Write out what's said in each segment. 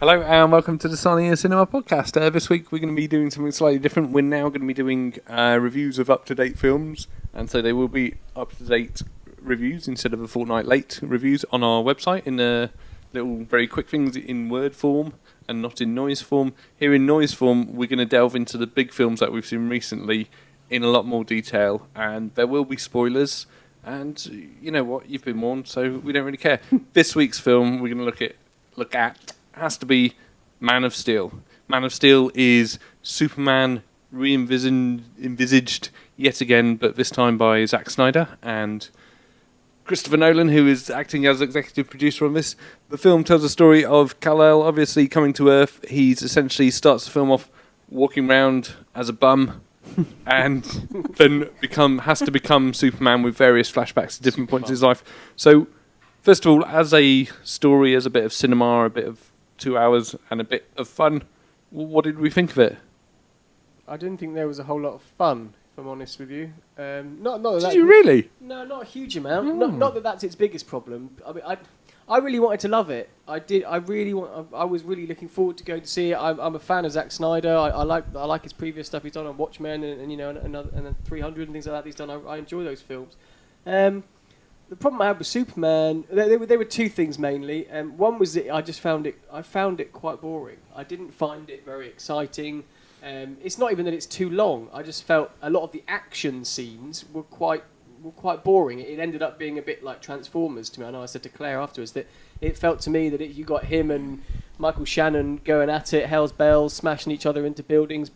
Hello and welcome to the Sarnia Cinema podcast. This week we're going to be doing something slightly different. We're now going to be doing reviews of up-to-date films, and so they will be up-to-date reviews instead of a fortnight late reviews on our website in little very quick things in word form and not in noise form. Here in noise form we're going to delve into the big films that we've seen recently in a lot more detail, and there will be spoilers, and you know what, you've been warned, so we don't really care. This week's film we're going to look at has to be Man of Steel. Man of Steel is Superman envisaged yet again, but this time by Zack Snyder and Christopher Nolan, who is acting as executive producer on this. The film tells the story of Kal-El obviously coming to Earth. He's essentially starts the film off walking around as a bum and then has to become Superman with various flashbacks at different points in his life. So, first of all, as a story, as a bit of cinema, a bit of 2 hours and a bit of fun, what did we think of it? I didn't think there was a whole lot of fun, if I'm honest with you. Not that Did you really? No, not a huge amount. Not that that's its biggest problem. I mean, I really wanted to love it. I did. I was really looking forward to going to see it. I'm a fan of Zack Snyder. I like his previous stuff he's done on Watchmen and you know and 300 and things like that he's done. I enjoy those films. The problem I had with Superman, there were two things mainly. One was that I found it quite boring. I didn't find it very exciting. It's not even that it's too long. I just felt a lot of the action scenes were quite boring. It ended up being a bit like Transformers to me. I know I said to Claire afterwards that it felt to me that you got him and Michael Shannon going at it, hell's bells, smashing each other into buildings,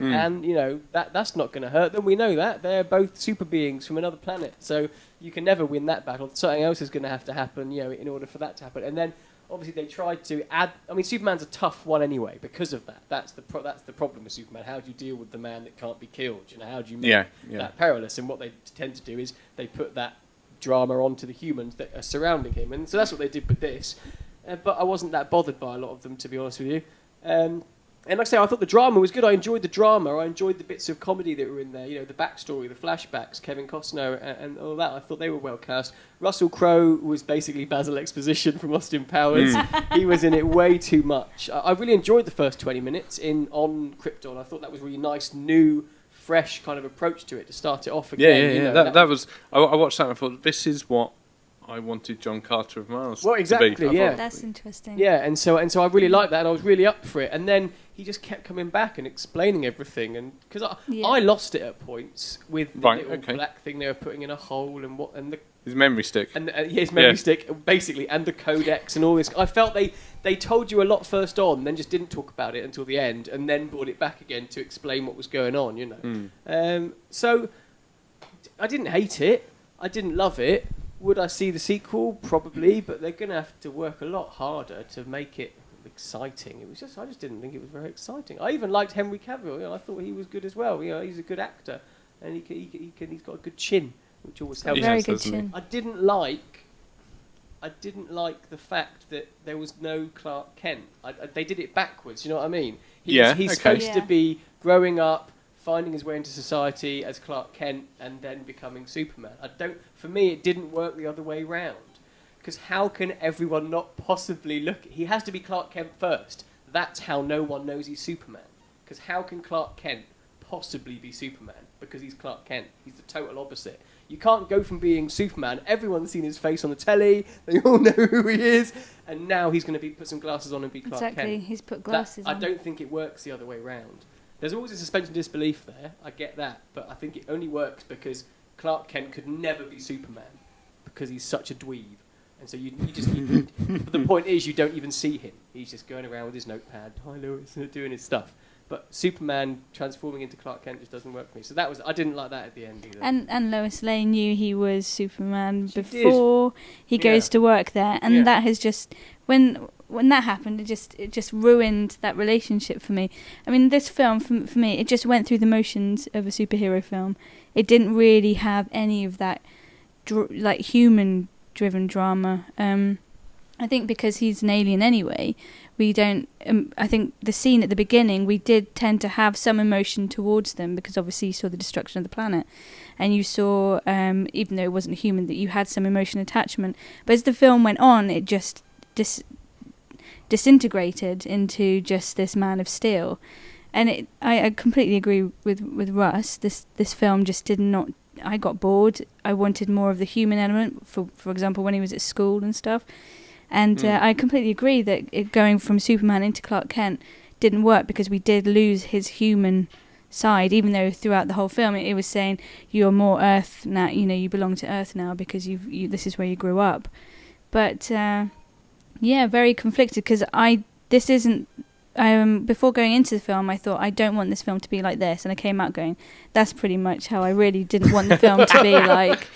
and you know that's not going to hurt them. We know that they're both super beings from another planet, so you can never win that battle. Something else is going to have to happen, you know, in order for that to happen. And then obviously they tried to add. I mean, Superman's a tough one anyway because of that. That's the problem with Superman. How do you deal with the man that can't be killed? You know, how do you make that perilous? And what they tend to do is they put that drama onto the humans that are surrounding him, and so that's what they did with this. But I wasn't that bothered by a lot of them, to be honest with you. And like I say, I thought the drama was good. I enjoyed the drama. I enjoyed the bits of comedy that were in there. You know, the backstory, the flashbacks, Kevin Costner, and all that. I thought they were well cast. Russell Crowe was basically Basil Exposition from Austin Powers. He was in it way too much. I really enjoyed the first 20 minutes on Krypton. I thought that was a really nice, new, fresh kind of approach to it to start it off again. Yeah. You know, that was. I watched that and I thought, this is what I wanted John Carter of Mars well, exactly, to be. Yeah. That's interesting. Yeah, and so I really liked that, and I was really up for it. And then he just kept coming back and explaining everything, and because I lost it at points with the little black thing they were putting in a hole and his memory stick and his memory stick basically, and the codex and all this. I felt they told you a lot first on, then just didn't talk about it until the end, and then brought it back again to explain what was going on. You know, so I didn't hate it. I didn't love it. Would I see the sequel? Probably, but they're going to have to work a lot harder to make it exciting. I just didn't think it was very exciting. I even liked Henry Cavill. You know, I thought he was good as well. You know, he's a good actor, and he's got a good chin, which always helps. Very good chin. I didn't like the fact that there was no Clark Kent. They did it backwards. You know what I mean? He's supposed to be growing up, finding his way into society as Clark Kent, and then becoming Superman. For me, it didn't work the other way round. Because how can everyone not possibly look? He has to be Clark Kent first. That's how no one knows he's Superman. Because how can Clark Kent possibly be Superman? Because he's Clark Kent. He's the total opposite. You can't go from being Superman. Everyone's seen his face on the telly. They all know who he is. And now he's going to put some glasses on and be Clark Kent. Exactly. He's put glasses on. I don't think it works the other way round. There's always a suspension of disbelief there. I get that. But I think it only works because Clark Kent could never be Superman. Because he's such a dweeb. And so you just... but the point is, you don't even see him. He's just going around with his notepad. Hi, Lewis. Doing his stuff. But Superman transforming into Clark Kent just doesn't work for me. So I didn't like that at the end either. And Lois Lane knew he was Superman before he goes to work there. And that has just... When that happened, it just ruined that relationship for me. I mean, this film, for me, it just went through the motions of a superhero film. It didn't really have any of that, human-driven drama. I think because he's an alien anyway, we don't... I think the scene at the beginning, we did tend to have some emotion towards them, because obviously you saw the destruction of the planet. And you saw, even though it wasn't human, that you had some emotional attachment. But as the film went on, it just disintegrated into just this Man of Steel. And I completely agree with Russ. This film just did not. I got bored. I wanted more of the human element. For example, when he was at school and stuff. And I completely agree that going from Superman into Clark Kent didn't work because we did lose his human side. Even though throughout the whole film it was saying you're more Earth now. You know, you belong to Earth now because this is where you grew up. But very conflicted because this isn't. Before going into the film, I thought, I don't want this film to be like this. And I came out going, that's pretty much how I really didn't want the film to be like.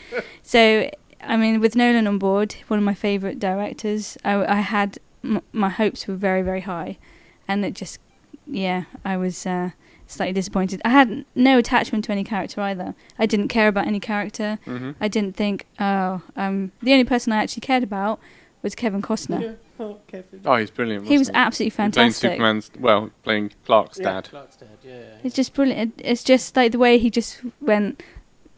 So, I mean, with Nolan on board, one of my favourite directors, I had, my hopes were very, very high. And it just, I was slightly disappointed. I had no attachment to any character either. I didn't care about any character. Mm-hmm. I didn't think, the only person I actually cared about was Kevin Costner. Yeah. Oh, Kevin. Oh, he's brilliant. He was absolutely fantastic. Playing Clark's dad. Clark's dad, yeah. It's just brilliant. It's just like the way he just went,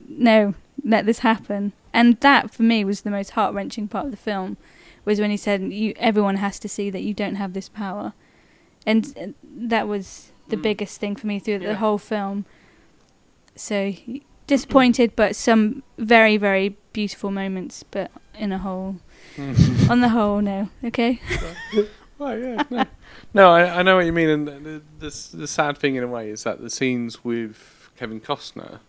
no, let this happen. And that, for me, was the most heart-wrenching part of the film, was when he said, everyone has to see that you don't have this power. And that was the biggest thing for me through the whole film. So, disappointed, but some very, very beautiful moments, but on the whole, no. Okay. Right, yeah. No, I know what you mean, and the sad thing in a way is that the scenes with Kevin Costner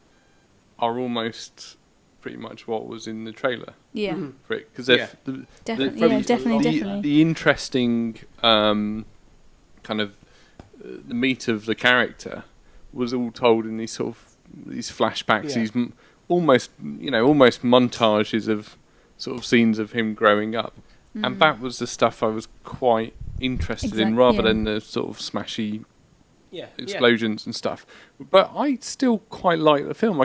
are almost pretty much what was in the trailer. Yeah. For it, because definitely. The interesting kind of the meat of the character was all told in these flashbacks, these almost montages of sort of scenes of him growing up, and that was the stuff I was quite interested in, rather than the sort of smashy explosions and stuff. But I still quite like the film.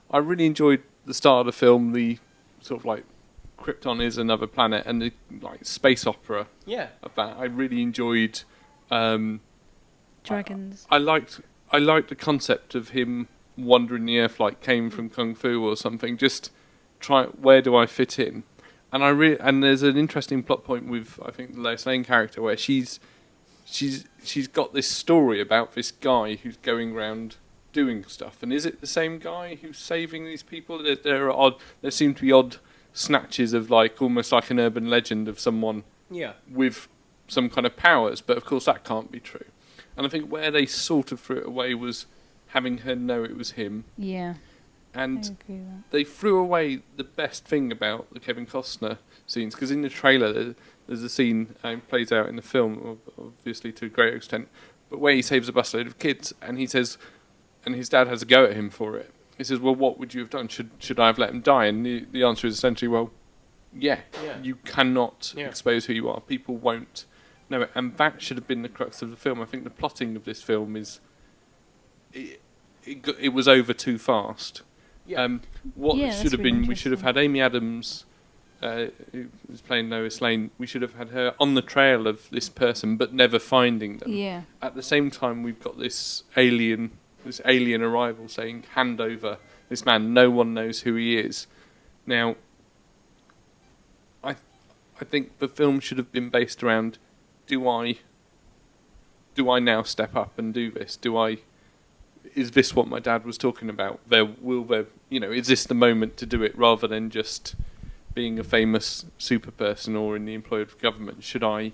I really enjoyed the start of the film, the sort of like Krypton is another planet, and the like space opera of that. I really enjoyed. Dragons. I liked the concept of him wandering the Earth like came from Kung Fu or something. Just where do I fit in? And and there's an interesting plot point with, I think, the Lois Lane character where she's got this story about this guy who's going around doing stuff. And is it the same guy who's saving these people? There seem to be odd snatches of like almost like an urban legend of someone with some kind of powers, but of course that can't be true. And I think where they sort of threw it away was having her know it was him. Yeah. And they threw away the best thing about the Kevin Costner scenes, because in the trailer there's a scene plays out in the film, obviously to a great extent, but where he saves a busload of kids, and he says, and his dad has a go at him for it. He says, well, what would you have done? Should I have let him die? And the answer is essentially, well, you cannot expose who you are. People won't know it. And that should have been the crux of the film. I think the plotting of this film is, it was over too fast. Should have been, we should have had Amy Adams, who was playing Lois Lane, we should have had her on the trail of this person, but never finding them. Yeah. At the same time, we've got this alien arrival saying, hand over this man, no one knows who he is. Now, I think the film should have been based around, do I now step up and do this? Is this what my dad was talking about? Is this the moment to do it, rather than just being a famous super person or in the employ of government? Should I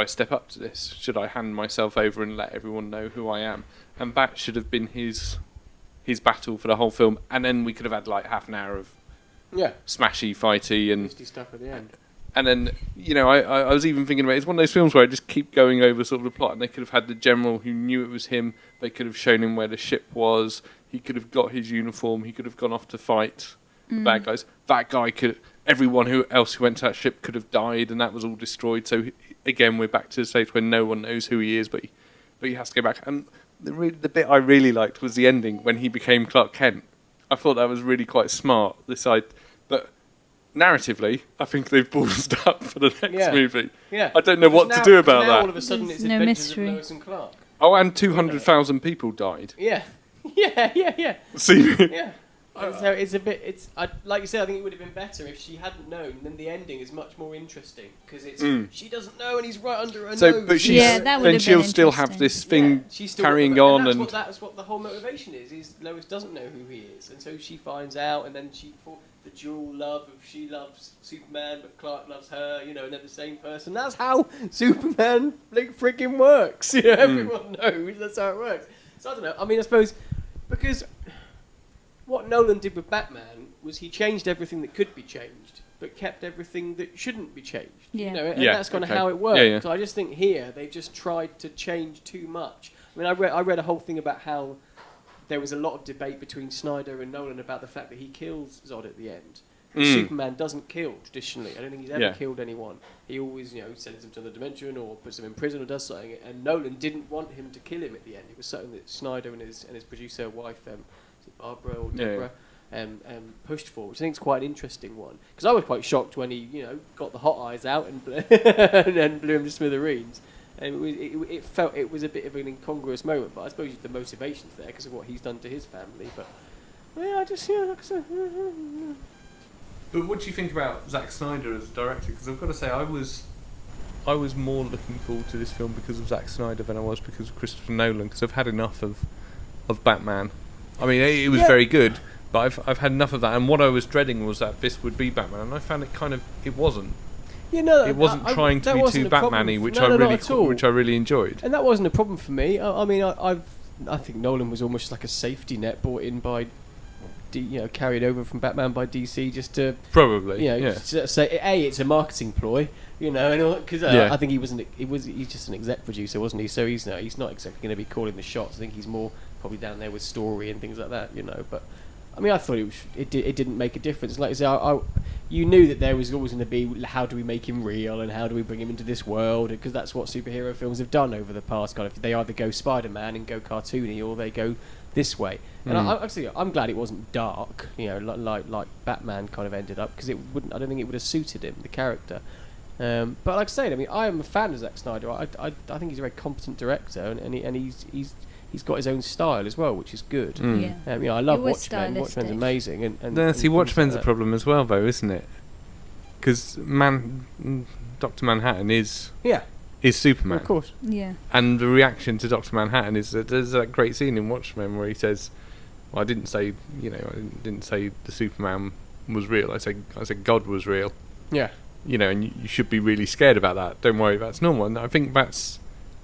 step up to this? Should I hand myself over and let everyone know who I am? And that should have been his battle for the whole film. And then we could have had like half an hour of smashy, fighty, and stuff at the end. And then, I was even thinking about, it's one of those films where I just keep going over sort of the plot, and they could have had the general who knew it was him, they could have shown him where the ship was, he could have got his uniform, he could have gone off to fight the bad guys. That guy everyone else who went to that ship could have died, and that was all destroyed. So, again, we're back to the stage where no one knows who he is, but he has to go back. And the bit I really liked was the ending, when he became Clark Kent. I thought that was really quite smart, but narratively, I think they've ballsed up for the next movie. Yeah. I don't know what to do about that. All of a sudden, it's no mystery. Of Lois and Clark. Oh, and 200,000 people died. Yeah. Yeah. See, So it's a bit. Like you said. I think it would have been better if she hadn't known. Then the ending is much more interesting because it's she doesn't know and he's right under her nose. But then she'll still have this thing carrying on, and that's what the whole motivation is. Is Lois doesn't know who he is, and so she finds out, and then the dual love of she loves Superman, but Clark loves her. And they're the same person. That's how Superman freaking works. Everyone knows that's how it works. So I don't know. I mean, I suppose because what Nolan did with Batman was he changed everything that could be changed, but kept everything that shouldn't be changed. Yeah. And that's kind of how it works. Yeah. So I just think here they've just tried to change too much. I mean, I read a whole thing about how there was a lot of debate between Snyder and Nolan about the fact that he kills Zod at the end. Superman doesn't kill traditionally. I don't think he's ever killed anyone. He always, sends him to the dimension or puts him in prison or does something. And Nolan didn't want him to kill him at the end. It was something that Snyder and his producer wife, Barbara or Deborah, pushed for, which I think is quite an interesting one. Because I was quite shocked when he, got the hot eyes out and and blew him to smithereens. And it felt it was a bit of an incongruous moment, but I suppose the motivation's there because of what he's done to his family. But I just like I said. But what do you think about Zack Snyder as a director? Because I've got to say, I was more looking forward to this film because of Zack Snyder than I was because of Christopher Nolan. Because I've had enough of Batman. I mean, it was very good, but I've had enough of that. And what I was dreading was that this would be Batman, and I found it wasn't. It wasn't trying to be too Batman-y, which I really enjoyed. And that wasn't a problem for me. I mean, I think Nolan was almost like a safety net brought in by, carried over from Batman by DC just to probably, say it's a marketing ploy, because I think he's just an exec producer, wasn't he? So he's not exactly going to be calling the shots. I think he's more probably down there with story and things like that, But I mean, I thought it didn't make a difference. Like I say, you knew that there was always going to be how do we make him real and how do we bring him into this world, because that's what superhero films have done over the past. Kind of, they either go Spider-Man and go cartoony, or they go this way. And I'm glad it wasn't dark, like Batman kind of ended up, because I don't think it would have suited him, the character. But like I say, I mean, I am a fan of Zack Snyder. I think he's a very competent director, and he's got his own style as well, which is good. I love Watchmen. Watchmen's amazing. And Watchmen's a problem as well, though, isn't it? Because Dr. Manhattan is Superman, of course. Yeah. And the reaction to Dr. Manhattan is that there's that great scene in Watchmen where he says, "Well, I didn't say the Superman was real. I said God was real." Yeah. And you should be really scared about that. Don't worry, that's normal. And I think that's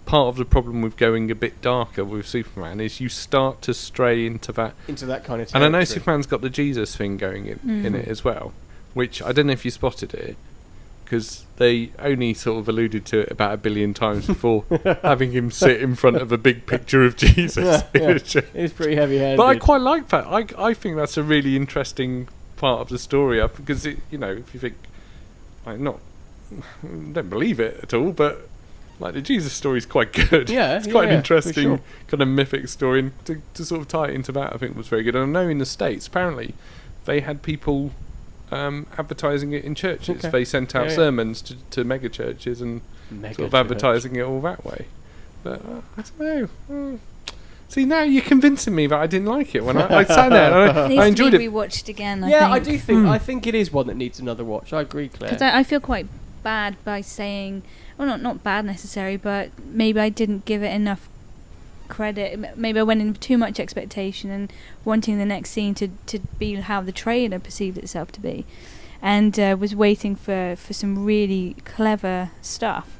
part of the problem with going a bit darker with Superman is you start to stray into that kind of territory. And I know Superman's got the Jesus thing going in it as well, which I don't know if you spotted it, because they only sort of alluded to it about 1 billion times before having him sit in front of a big picture of Jesus. It's pretty heavy-handed. But I quite like that. I think that's a really interesting part of the story, because if you think, don't believe it at all, but the Jesus story is quite good. Yeah, it's quite an interesting sure. kind of mythic story, and to sort of tie it into that, I think was very good. And I know in the States, apparently, they had people advertising it in churches. Okay. They sent out sermons to mega churches and sort of advertising it all that way. But I don't know. See, now you're convincing me that I didn't like it when I sat there. And I enjoyed it. Needs to be rewatched again. I do think. I think it is one that needs another watch. I agree, Claire. Because I feel quite bad by saying, well, not bad necessarily, but maybe I didn't give it enough credit. Maybe I went in with too much expectation and wanting the next scene to be how the trailer perceived itself to be, and was waiting for some really clever stuff.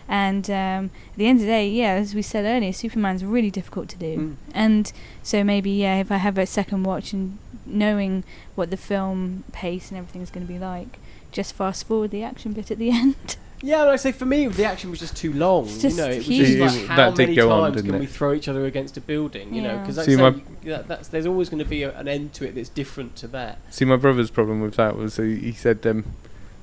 And at the end of the day, as we said earlier, Superman's really difficult to do. And so maybe, if I have a second watch and knowing what the film pace and everything is going to be like, just fast forward the action bit at the end. Yeah, I say for me, the action was just too long. It's just it was huge. just like, how many times can we throw each other against a building? Because there's always going to be an end to it that's different to that. See, my brother's problem with that was he said,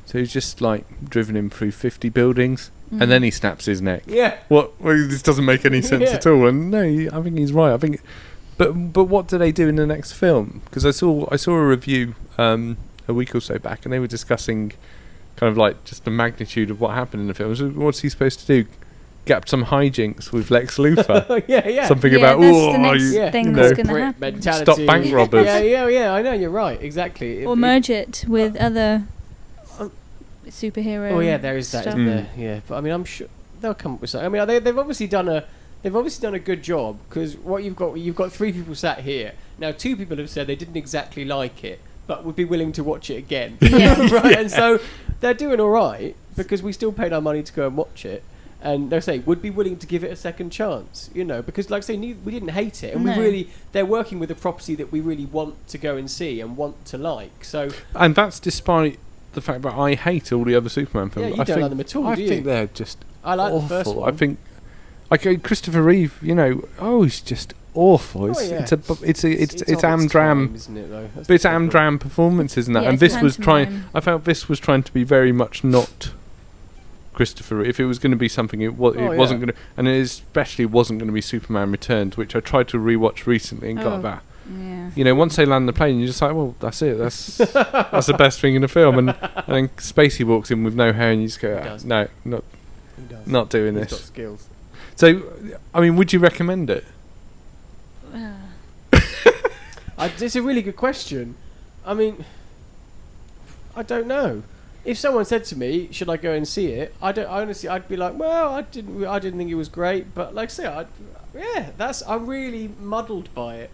so he's just driven him through 50 buildings, and then he snaps his neck. Yeah. Well, this doesn't make any sense at all. And no, I think he's right. I think, but what do they do in the next film? Because I saw a review a week or so back, and they were discussing kind of just the magnitude of what happened in the film. So what's he supposed to do? get up to some hijinks with Lex Luthor. yeah. Something Yeah, about, that's the next thing that's going to Corporate happen. mentality. Stop bank robbers. Yeah. I know, you're right. Exactly. Or merge it with other superhero. Oh yeah, there is that, stuff. isn't there? Yeah, but I mean, I'm sure they'll come up with something. I mean, they've obviously done a good job, because what you've got 3 people sat here now. 2 people have said they didn't exactly like it, but would be willing to watch it again. Yeah. Right, and so they're doing all right, because we still paid our money to go and watch it. And they say would be willing to give it a second chance, because like I say, we didn't hate it, and they're working with a property that we really want to go and see and want to like. So, and that's despite the fact that I hate all the other Superman films. Yeah, you don't like them at all, do you? I think they're just I like awful. the first one. I think, like Christopher Reeve, he's just awful. It's Amdram, isn't it, though? but it's Amdram performances and that. Yeah, and it's this was pantomime. I felt this was trying to be very much not Christopher. If it was going to be something, it wasn't going to, and it especially wasn't going to be Superman Returns, which I tried to rewatch recently and got that. Yeah. Once they land the plane, you're just like, well, that's it. That's the best thing in the film. And then Spacey walks in with no hair, and you just go, no, not doing He's this. got skills. So, I mean, would you recommend it? It's a really good question. I mean, I don't know. If someone said to me, "Should I go and see it?" I'd be like, "Well, I didn't think it was great," but like I say, I'm really muddled by it,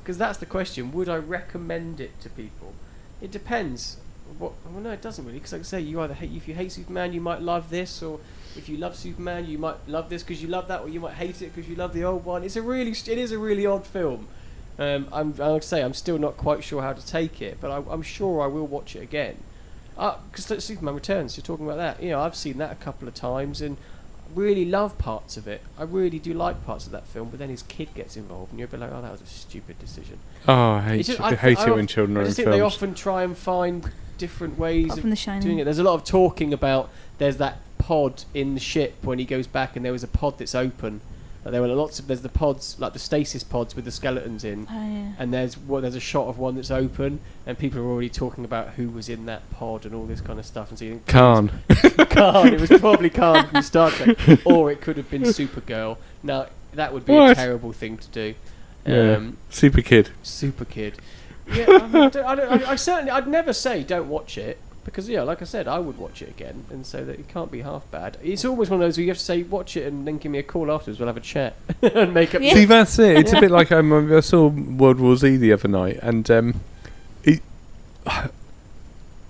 because that's the question. Would I recommend it to people? It depends. Well, no, it doesn't really, because like I say, if you hate Superman, you might love this, or if you love Superman, you might love this because you love that, or you might hate it because you love the old one. It is a really odd film. I'd say I'm still not quite sure how to take it, but I'm sure I will watch it again. Because Superman Returns, you're talking about that. I've seen that a couple of times and really love parts of it. I really do like parts of that film, but then his kid gets involved, and you'll be like, "Oh, that was a stupid decision." Oh, I hate it when children are in I just think films. they often try and find different ways Apart from The Shining. of doing it. There's a lot of talking about there's that pod in the ship when he goes back, and there was a pod that's open. There's the pods, like the stasis pods with the skeletons in, and there's a shot of one that's open, and people are already talking about who was in that pod and all this kind of stuff. And so you think Khan. It was probably Khan from Star Trek, or it could have been Supergirl. Now that would be a terrible thing to do. Super Kid. Super Kid. Yeah, I'd never say don't watch it, because like I said, I would watch it again, and so that it can't be half bad. It's always one of those where you have to say watch it and then give me a call afterwards. We'll have a chat and make up. See, that's it. It's a bit like I saw World War Z the other night, and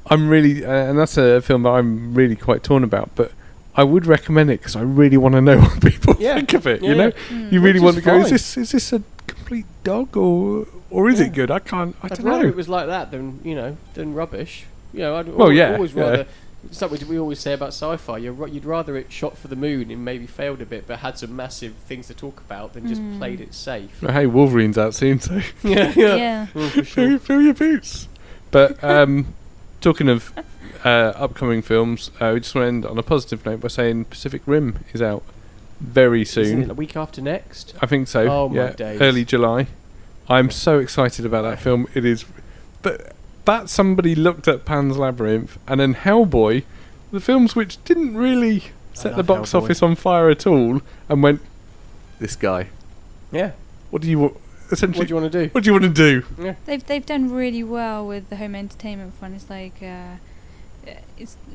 I'm really, and that's a film that I'm really quite torn about, but I would recommend it because I really want to know what people think of it. You really want to go, is this a complete dog or is it good? I'd don't know. rather it was like that than rubbish. I'd always rather. It's like we always say about sci-fi. You'd rather it shot for the moon and maybe failed a bit, but had some massive things to talk about, than just played it safe. Well, hey, Wolverine's out soon, so Yeah. Well, for sure. fill your boots. But talking of upcoming films, we just want to end on a positive note by saying Pacific Rim is out very soon. Isn't it a week after next? I think so. Oh my days. Early July. I'm so excited about that film. It is, but that somebody looked at Pan's Labyrinth and then Hellboy, the films which didn't really set the box office on fire at all, and went, this guy. Yeah. What do you want? Essentially, What do you want to do? What do you want to do? Yeah. They've done really well with the home entertainment front. It's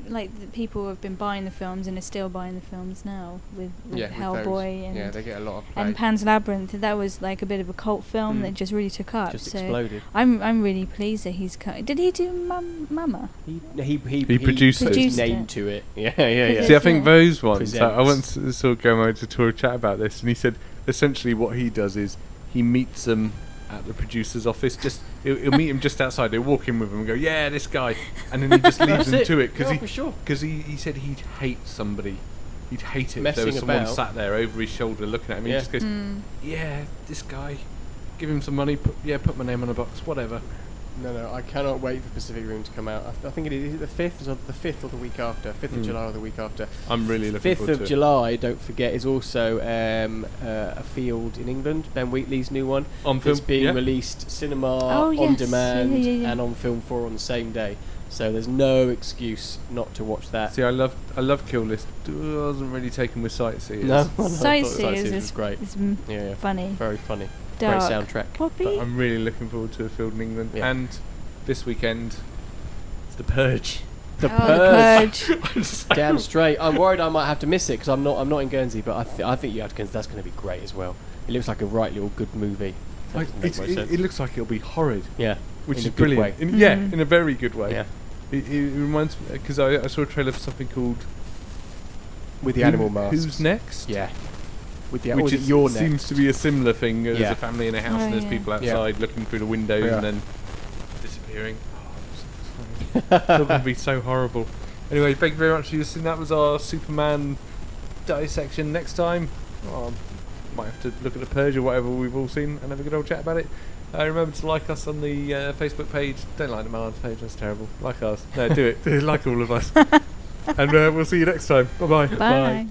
like the people have been buying the films and are still buying the films now with Hellboy and they get a lot of play. and Pan's Labyrinth. That was like a bit of a cult film that just really took up. Just so exploded. I'm really pleased that he's cut. Did he do Mama? He produced put it. his name to it. Yeah. See, I think those ones. Presents. I once saw Guillermo del Toro chat about this, and he said essentially what he does is he meets them at the producer's office. Just he'll meet him just outside. He'll walk in with him and go, "Yeah, this guy," and then he just leaves them to it because he said he'd hate somebody. He'd hate it if there was someone sat there over his shoulder looking at him. He just goes, "Yeah, this guy. Give him some money. Put my name on a box. Whatever." No, I cannot wait for Pacific Rim to come out. I think it is the 5th or the week after. 5th of July or the week after. I'm really looking forward to it. 5th of July, don't forget, is also A Field in England, Ben Wheatley's new one. On film, it's being released cinema, on demand, and on Film 4 on the same day. So there's no excuse not to watch that. See, I love Kill List. I wasn't really taken with Sightseers. No, Sightseers was great. Is funny. Very funny. Dark. Great soundtrack. Poppy. But I'm really looking forward to a field in England. Yeah. And this weekend, it's The Purge. The Purge. Damn straight. I'm worried I might have to miss it because I'm not in Guernsey, but I think you have to Guernsey. That's going to be great as well. It looks like a right little good movie. It looks like it'll be horrid. Yeah. Which in is a good brilliant. way. Yeah, in a very good way. Yeah. It reminds me, because I saw a trailer for something called With the animal masks. Who's Next? Yeah. With the Which You're Next. seems to be a similar thing. There's Yeah. a family in a house and there's people outside looking through the windows and then disappearing. Oh, it's going to be so horrible. Anyway, thank you very much for listening. That was our Superman dissection. Next time, might have to look at The Purge or whatever we've all seen and have a good old chat about it. Remember to like us on the Facebook page. Don't like the Marlins page, that's terrible. Like us. No, do it. Like all of us. And we'll see you next time. Bye-bye. Bye.